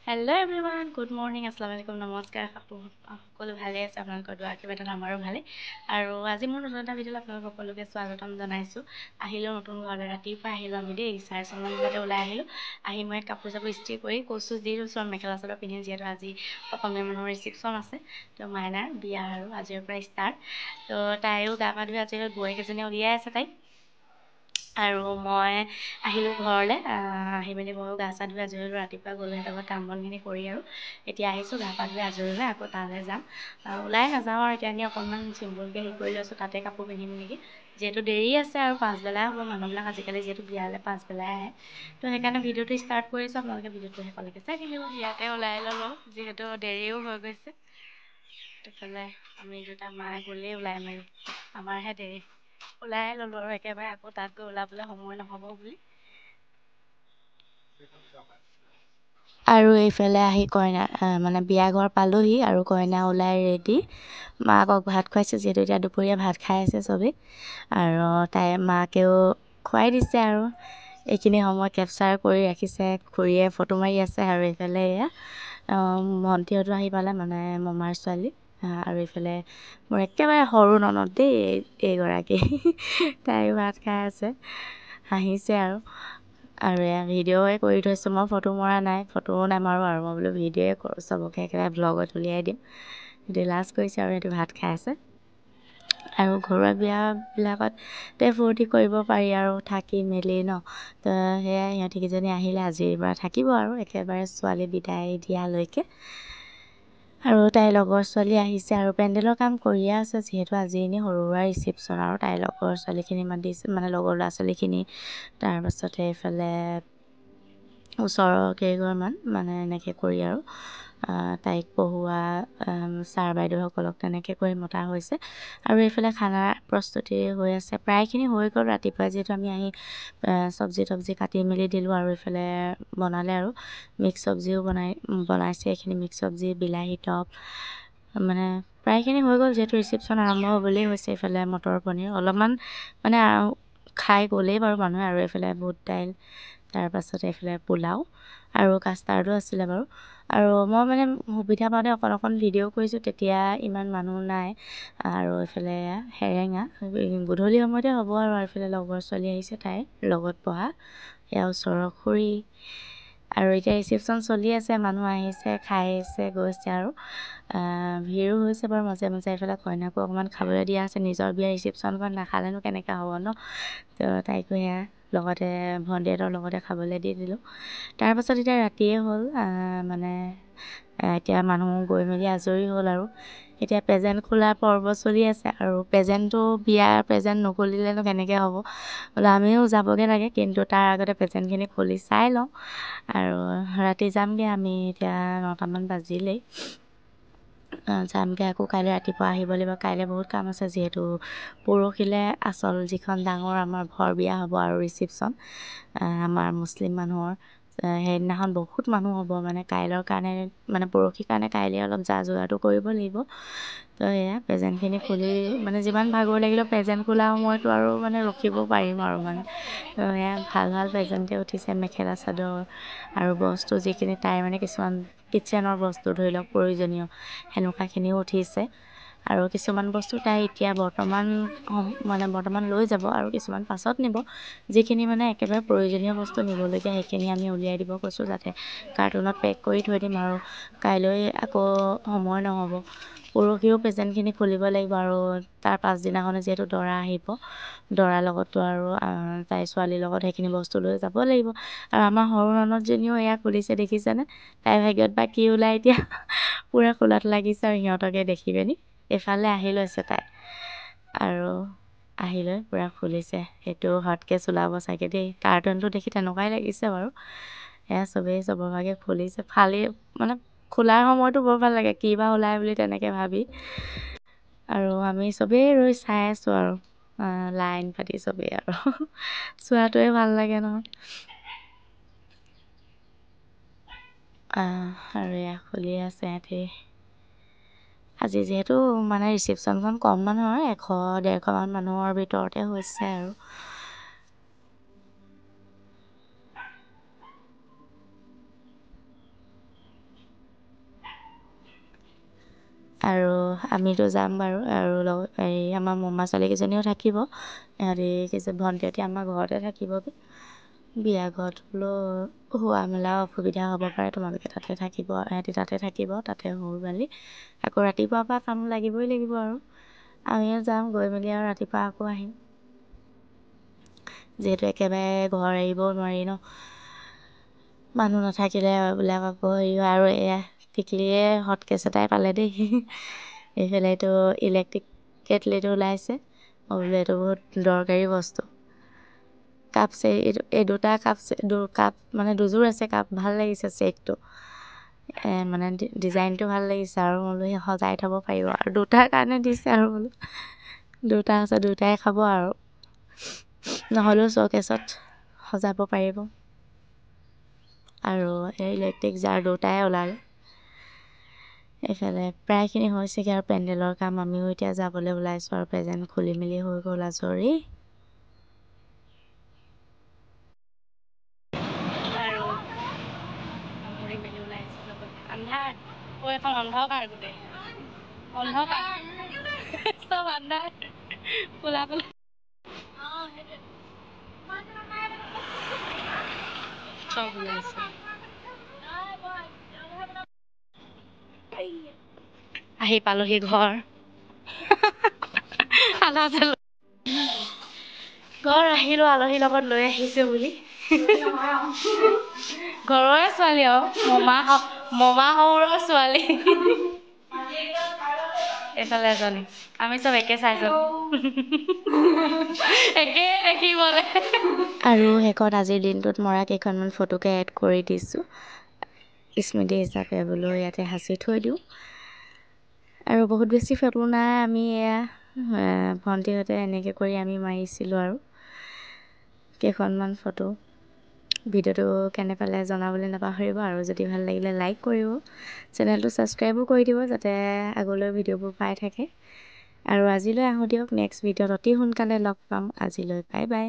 Hello' everyone, good morning, আসসালামু আলাইকুম, নমস্কাৰ। সকলো ভালে আছে, আপোনালোকৰ দোৱা আশীৰ্বাদত আমাৰো ভালেই। আৰু আজি মোৰ নতুন এটা ভিডিঅ'ত আপোনালোক সকলোকে স্বাগতম জনাইছোঁ। আহিলোঁ নতুন ঘৰলৈ, ৰাতিপুৱা আহিলোঁ আমি দেই, 4:30 বজাতে ওলাই আহিলোঁ। আহি মই কাপোৰ চাপোৰ ইস্ত্ৰি কৰি কচু দি দিছোঁ আৰু মেখেলা চাদৰ পিন্ধি, যিহেতু আজি অসমীয়া মানুহৰ ৰিচিপশ্যন আছে, তো মাইনাৰ বিয়া আৰু আজিৰ পৰা ষ্টাৰ্ট। তো তাইও গা পা ধুই আজি বোৱাৰীক এজনীয়ে উলিয়াই আছে তাইক। আৰু মই আহিলোঁ ঘৰলৈ, আহি মেলি ময়ো গা চা ধুই আজৰি হ'লোঁ। ৰাতিপুৱা গ'লোঁ সিহঁতৰ কাম বনখিনি কৰি, আৰু এতিয়া আহিছোঁ গা পা ধুই আজৰি হৈ আকৌ তালৈ যাম। ওলাই নাযাওঁ আৰু এতিয়া এনেই অকণমান চিম্পুলকৈ হেৰি কৰি লৈছোঁ, তাতে কাপোৰ পিন্ধিম নেকি, যিহেতু দেৰি আছে আৰু পাছবেলাই হ'ব। মানুহবিলাক আজিকালি যিহেতু বিয়ালৈ পাছবেলাই আহে, তো সেইকাৰণে ভিডিঅ'টো ষ্টাৰ্ট কৰিছোঁ। আপোনালোকে ভিডিঅ'টো শেষলৈকে চাই থাকিব। ইয়াতে ওলাই ল'লোঁ, যিহেতু দেৰিও হৈ গৈছে। তেতিয়াহ'লে আমি দুটা মায়ে গ'লেই ওলাই মাৰি, আমাৰহে দেৰি। ওলাই ল'লোঁ আৰু একেবাৰে আকৌ তাত গৈ ওলাবলৈ সময় নহ'ব বুলি। আৰু এইফালে আহি কইনা মানে বিয়া ঘৰ পালোহি, আৰু কইনা ওলাই ৰেডি। মাকক ভাত খুৱাইছোঁ, যিহেতু এতিয়া দুপৰীয়া ভাত খাই আছে চবেই, আৰু তাই মাকেও খুৱাই দিছে। আৰু এইখিনি সময় কেপচাৰ কৰি ৰাখিছে, খুৰীয়ে ফটো মাৰি আছে। আৰু এইফালে এয়া ভণ্টিহঁতো আহি পালে, মানে মমাৰ ছোৱালী। আৰু এইফালে মোৰ একেবাৰে সৰু ননদ দেই এইগৰাকী, তাইও ভাত খাই আছে, হাঁহিছে। আৰু এয়া ভিডিঅ'য়ে কৰি থৈছোঁ, মই ফটো মৰা নাই, ফটোও নামাৰোঁ। আৰু মই বোলো ভিডিঅ'য়ে কৰোঁ, চবকে একেবাৰে ভ্লগত উলিয়াই দিম। সেইটো লাজ কৰিছে আৰু সেইটো ভাত খাই আছে। আৰু ঘৰুৱা বিয়াবিলাকতে ফূৰ্তি কৰিব পাৰি আৰু থাকি মেলি ন। তো সেয়াই, সিহঁতিকেইজনী আহিলে আজিৰ পৰা থাকিব আৰু একেবাৰে ছোৱালী বিদায় দিয়ালৈকে। আৰু তাইৰ লগৰ ছোৱালী আহিছে, আৰু পেণ্ডেলৰ কাম কৰিয়ে আছে, যিহেতু আজি এনেই সৰু সুৰা ৰিচিপশ্যন। আৰু তাইৰ লগৰ ছোৱালীখিনি মাতিছে, মানে লগৰ ল'ৰা ছোৱালীখিনি। তাৰপাছতে এইফালে ওচৰৰ কেইঘৰমান, মানে এনেকৈ কৰি আৰু তাইক পঢ়োৱা ছাৰ বাইদেউসকলক তেনেকৈ কৰি মতা হৈছে। আৰু এইফালে খানাৰ প্ৰস্তুতি হৈ আছে, প্ৰায়খিনি হৈ গ'ল। ৰাতিপুৱা যিহেতু আমি আহি চব্জি তব্জি কাটি মেলি দিলোঁ, আৰু এইফালে বনালে আৰু মিক্স চব্জিও বনাইছে। এইখিনি মিক্স চব্জি, বিলাহী টপ, মানে প্ৰায়খিনি হৈ গ'ল, যিহেতু ৰিচিপশ্যন আৰম্ভ হ'বলেই হৈছে। এইফালে মটৰ পনীৰ অলপমান মানে খাই গ'লেই বাৰু মানুহে। আৰু এইফালে বুট দাইল, তাৰপাছতে এইফালে পোলাও আৰু কাষ্টাৰ্ডো আছিলে বাৰু। আৰু মই মানে সুবিধা পাওঁতে অকণ ভিডিঅ' কৰিছোঁ, তেতিয়া ইমান মানুহ নাই। আৰু এইফালে সেৰেঙা গধূলি সময়তে হ'ব। আৰু এইফালে লগৰ ছোৱালী আহিছে, তাইৰ লগত পঢ়া, এয়া ওচৰৰ খুৰী। আৰু এতিয়া ৰিচিপশ্যন চলি আছে, মানুহ আহিছে, খাইছে, গৈছে। আৰু ভিৰো হৈছে বাৰু মাজে মাজে। এইফালে কইনাকো অকণমান খাবলৈ দিয়া আছে, নিজৰ বিয়া ৰিচিপশ্যনখন নাখালেনো কেনেকৈ হ'ব ন। তো তাইকো সেয়া লগতে ভণ্টিহঁতৰ লগতে খাবলৈ দি দিলোঁ। তাৰপাছত এতিয়া ৰাতিয়ে হ'ল, মানে এতিয়া মানুহ গৈ মেলি আজৰি হ'ল। আৰু এতিয়া প্ৰেজেণ্ট খোলাৰ পৰ্ব চলি আছে। আৰু প্ৰেজেণ্টটো, বিয়াৰ প্ৰেজেণ্ট নখুলিলেনো কেনেকৈ হ'ব, বোলো আমিও যাবগৈ লাগে, কিন্তু তাৰ আগতে প্ৰেজেণ্টখিনি খুলি চাই লওঁ। আৰু ৰাতি যামগৈ আমি, এতিয়া 9টামান বাজিলেই। যামগৈ, আকৌ কাইলৈ ৰাতিপুৱা আহিব লাগিব। কাইলৈ বহুত কাম আছে, যিহেতু পৰহিলৈ আচল যিখন ডাঙৰ আমাৰ ঘৰ বিয়া হ'ব আৰু ৰিচিপশ্যন আমাৰ মুছলিম মানুহৰ, সেইদিনাখন বহুত মানুহ হ'ব। মানে কাইলৈৰ কাৰণে, মানে পৰহিৰ কাৰণে কাইলৈ অলপ যা যোগাৰটো কৰিব লাগিব। তো এয়া প্ৰেজেণ্টখিনি খুলি, মানে যিমান ভাগৰ লাগিলেও প্ৰেজেণ্ট খোলা সময়তো আৰু মানে ৰখিব পাৰিম আৰু মানে। তো এয়া ভাল ভাল প্ৰেজেণ্টে উঠিছে, মেখেলা চাদৰ আৰু বস্তু যিখিনি তাইৰ মানে কিছুমান কিটচেনৰ বস্তু, ধৰি লওক প্ৰয়োজনীয়, সেনেকুৱাখিনিও উঠিছে। আৰু কিছুমান বস্তু তাই এতিয়া বৰ্তমান লৈ যাব, আৰু কিছুমান পাছত নিব। যিখিনি মানে একেবাৰে প্ৰয়োজনীয় বস্তু নিবলগীয়া, সেইখিনি আমি উলিয়াই দিব কৈছোঁ, যাতে কাৰ্টুনত পেক কৰি থৈ দিম। আৰু কাইলৈ আকৌ সময় নহ'ব, পৰহিও প্ৰেজেণ্টখিনি খুলিব লাগিব। আৰু তাৰ পাছদিনাখনে যিহেতু দৰা আহিব, দৰাৰ লগতো আৰু তাইৰ ছোৱালীৰ লগত সেইখিনি বস্তু লৈ যাব লাগিব। আৰু আমাৰ সৰু ননদজনীও এয়া খুলিছে, দেখিছেনে? তাইৰ ভাগ্যত বা কি ওলাই এতিয়া, পূৰা খোলাত লাগিছে আৰু সিহঁতকে দেখি পিনি এইফালে আহি লৈছে তাই। আৰু আহি লৈ পূৰা খুলিছে, সেইটো হটকেছ ওলাব চাগে দেই। কাৰ্টুনটো দেখি তেনেকুৱাই লাগিছে বাৰু। এয়া চবেই চবৰ ভাগে খুলিছে, মানে খোলাৰ সময়তো বৰ ভাল লাগে, কি বা ওলাই বুলি তেনেকৈ ভাবি। আৰু আমি চবেই ৰৈ চাই আছোঁ, আৰু লাইন পাতি চবেই, আৰু চোৱাটোৱে ভাল লাগে নহয়। আৰু এয়া খুলি আছে সিহঁতি। আজি যিহেতু মানে ৰিচিপশ্যনখন কম মানুহৰ, 100-150মান মানুহৰ ভিতৰতে হৈছে। আৰু আমিতো যাম বাৰু আৰু এই আমাৰ মমা ছোৱালীকেইজনীও থাকিব। ইহঁতি ভণ্টিহঁতি আমাৰ ঘৰতে থাকিবগৈ। বিয়া ঘৰত বোলো হোৱা মেলা অসুবিধা হ'ব পাৰে, তোমালোকে তাতে থাকিব, ইহঁতি তাতে থাকিব, তাতে হৈ মেলি আকৌ ৰাতিপুৱাৰ পৰা কাম লাগিবই লাগিব আৰু আমিও যাম, গৈ মেলি আৰু ৰাতিপুৱা আকৌ আহিম। যিহেতু একেবাৰে ঘৰ এৰিবও নোৱাৰি ন, মানুহ নাথাকিলে এইবিলাক আকৌ হেৰি হয়। আৰু এয়া টিকলিয়ে হটকেছ এটাই পালে দেই। এইফালেতো ইলেক্ট্ৰিক কেটলিটো ওলাইছে, মই বোলো এইটো বহুত দৰকাৰী বস্তু। কাপ এই দুটা কাপ মানে দুযোৰ আছে কাপ, ভাল লাগিছে ছেটটো, মানে ডিজাইনটো ভাল লাগিছে আৰু মই বোলো সজাই থ'ব পাৰিব আৰু দুটাৰ কাৰণে দিছে আৰু বোলো দুটা আছে, দুটাই খাব আৰু নহ'লেও শ্ব'কেছত সজাব পাৰিব। আৰু এই ইলেক্ট্ৰিক জাৰ দুটাই ওলালে। এইফালে প্ৰায়খিনি হৈছেগৈ আৰু পেণ্ডেলৰ কাম। আমিও এতিয়া যাবলৈ ওলাইছোঁ আৰু প্ৰেজেণ্ট খুলি মেলি হৈ গ'ল আজৰি। আৰু সামৰি মেলি ওলাইছোঁ লগত আন্ধাৰ এখন অন্ধকাৰ, গোটেই অন্ধকাৰ, চব আন্ধাৰ কোলা কোলা। চব ওলাইছে। আহি পালোহি ঘৰ। ঘৰ আহিলোঁ আলহীৰ লগত লৈ আহিছোঁ বুলি। ঘৰৰে ছোৱালী আৰু মমা সৰুৰ ছোৱালী। এইফালে এজনী, আমি চব একে চাইছোঁ, একে দেখিবলে। আৰু শেষত আজিৰ দিনটোত মৰা কেইখনমান ফটোকে এড কৰি দিছোঁ, স্মৃতি হিচাপে বোলো ইয়াতে সাঁচি থৈ দিওঁ। আৰু বহুত বেছি ফটো নাই, আমি এয়া ভণ্টিহঁতে এনেকৈ কৰি আমি মাৰিছিলোঁ আৰু কেইখনমান ফটো। ভিডিঅ'টো কেনে পালে জনাবলৈ নাপাহৰিব, আৰু যদি ভাল লাগিলে লাইক কৰিব, চেনেলটো ছাবস্ক্ৰাইবো কৰি দিব যাতে আগলৈ ভিডিঅ'বোৰ পাই থাকে। আৰু আজিলৈ আহোঁ দিয়ক, নেক্সট ভিডিঅ'ত অতি সোনকালে লগ পাম। আজিলৈ বাই বাই।